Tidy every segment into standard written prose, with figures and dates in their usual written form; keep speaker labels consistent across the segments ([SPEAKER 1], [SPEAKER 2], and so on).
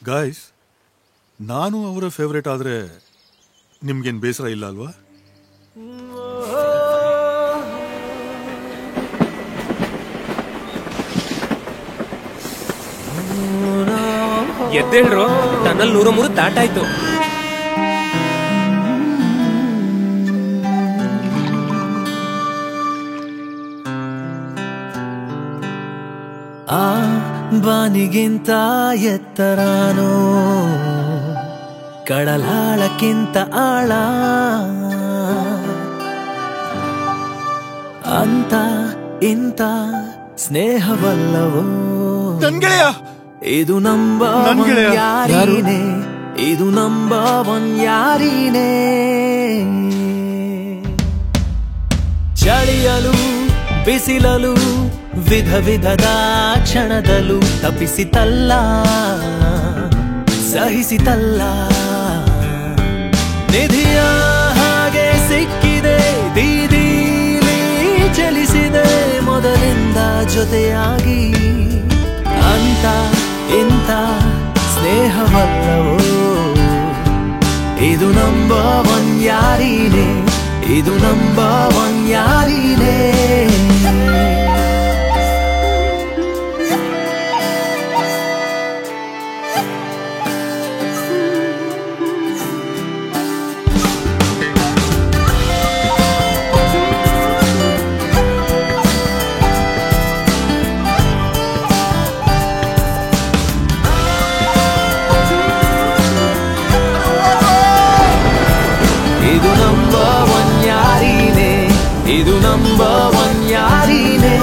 [SPEAKER 1] Guys, ನಾನು ಅವರ favourite ಆದರೆ ನಿಮ್ಗೇನು ಬೇಸರ ಇಲ್ಲ ಅಲ್ವಾ?
[SPEAKER 2] ಎದ್ದೇಳ್ರು, ಟನಲ್ 103 ದಾಟಾಯ್ತು.
[SPEAKER 3] ಆ ಬಾನಿಗಿಂತ ಎತ್ತರಾನೋ, ಕಡಲಾಳಕ್ಕಿಂತ ಆಳ ಅಂತ ಇಂತ ಸ್ನೇಹವಲ್ಲವೋ ಇದು ನಂಬ ಯಾರೀನೇ, ಇದು ನಂಬ ಯಾರೀನೇ. ಚಳಿಯಲು ಬಿಸಿಲಲು ವಿಧ ವಿಧದ ಕ್ಷಣದಲ್ಲೂ ತಪ್ಪಿಸಿತಲ್ಲ, ಸಹಿಸಿತಲ್ಲ. ನಿಧಿಯ ಹಾಗೆ ಸಿಕ್ಕಿದೆ, ಬೀದಿಲಿ ಚಲಿಸಿದೆ ಮೊದಲಿಂದ ಜೊತೆಯಾಗಿ. ಅಂತ ಇಂಥ ಸ್ನೇಹವಲ್ಲವೋ ಇದು ನಂಬ ಯಾರೀನೇ, ಇದು ನಂಬ ಯಾರೀನೇ. ಇದು ನಂಬ ಯಾರೀನೇ, ಇದು ನಂಬ ಯಾರೀನೇ.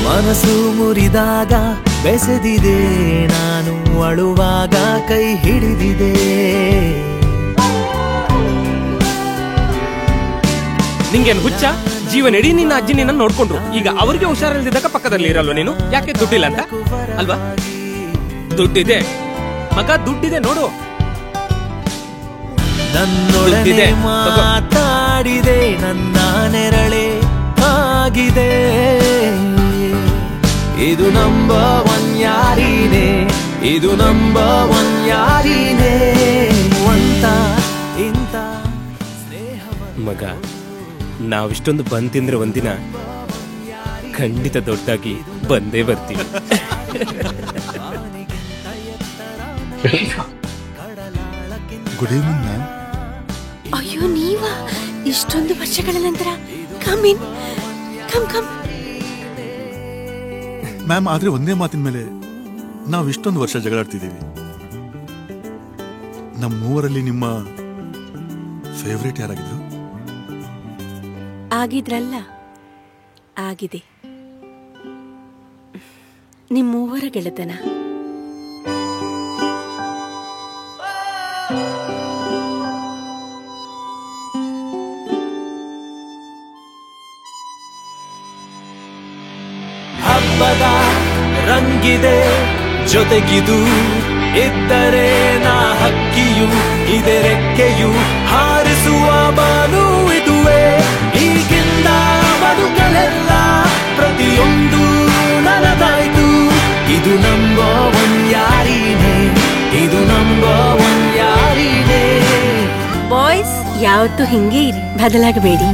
[SPEAKER 3] ಮನಸ್ಸು ಮುರಿದಾಗ ಬೆಸೆದಿದೆ ನಾನು, ಅಳುವಾಗ ಕೈ ಹಿಡಿದಿದೆ.
[SPEAKER 2] ನಿಂಗೇನ್ ಹುಚ್ಚ? ಜೀವನ ಇಡೀ ನಿನ್ನ ಅಜ್ಜಿ ನಿನ್ನ ನೋಡ್ಕೊಂಡ್ರು, ಈಗ ಅವ್ರಿಗೆ ಹುಷಾರಿಲ್ದಿದ್ದಾಗ ಪಕ್ಕದಲ್ಲಿ ಇರಲ್ವ ನೀನು? ಯಾಕೆ ದುಡ್ಡಿಲ್ಲ ಅಂತ ಅಲ್ವಾ? ದುಡ್ಡಿದೆ ಮಗ, ದುಡ್ಡಿದೆ ನೋಡು.
[SPEAKER 3] ನನ್ನೊಡನೆ ಮಾತಾಡಿದೆ, ನನ್ನ ನೆರಳೆ ಆಗಿದೆ. ಇದು ನಂಬ ಯಾರೀನೇ, ಇದು ನಂಬ ಯಾರೀನೇ. ಅಂತ ಇಂಥ ಸ್ನೇಹವ
[SPEAKER 2] ಮಗ, ನಾವಿಷ್ಟೊಂದು ಬಂದ್ ತಿಂದ್ರೆ ಒಂದಿನ ಖಂಡಿತ ದೊಡ್ಡದಾಗಿ ಬಂದೇ ಬರ್ತೀವಿ.
[SPEAKER 1] Good evening ma'am.
[SPEAKER 4] ಅಯ್ಯೋ, ನೀವಾ? ಇಷ್ಟೊಂದು ವರ್ಷಗಳ ನಂತರ. Come in, come come.
[SPEAKER 1] Ma'am, ಆದ್ರೆ ಒಂದೇ ಮಾತಿನ ಮೇಲೆ ನಾವು ಇಷ್ಟೊಂದು ವರ್ಷ ಜಗಳಾಡ್ತಿದ್ದೀವಿ. ನಮ್ಮ ಮೂವರಲ್ಲಿ ನಿಮ್ಮ ಫೇವ್ರೇಟ್ ಯಾರಾಗಿದ್ರು?
[SPEAKER 4] ಆಗಿದ್ರಲ್ಲ, ಆಗಿದೆ. ನಿಮ್ಮ ಮೂವರ ಗೆಳೆತನ.
[SPEAKER 3] ಹಬ್ಬದ ರಂಗಿದೆ ಜೊತೆಗಿದು, ಇದ್ದರೆ ನಾ ಹಕ್ಕಿಯು, ಇದೆ ರೆಕ್ಕೆಯು, ಹಾರಿಸುವ ಬಾನು ಇದುವೆ. ಈಗಿಂದ ಬದುಕಲೆಲ್ಲ ಪ್ರತಿಯೊಂದು ನನದಾಯ್ತು. ಇದು ನಂಬ ಯಾರೀನೇ, ಇದು ನಂಬ ಯಾರೀನೇ.
[SPEAKER 4] ಬಾಯ್ಸ್ ಯಾವತ್ತೂ ಹಿಂಗೆ ಇರಿ, ಬದಲಾಗಬೇಡಿ.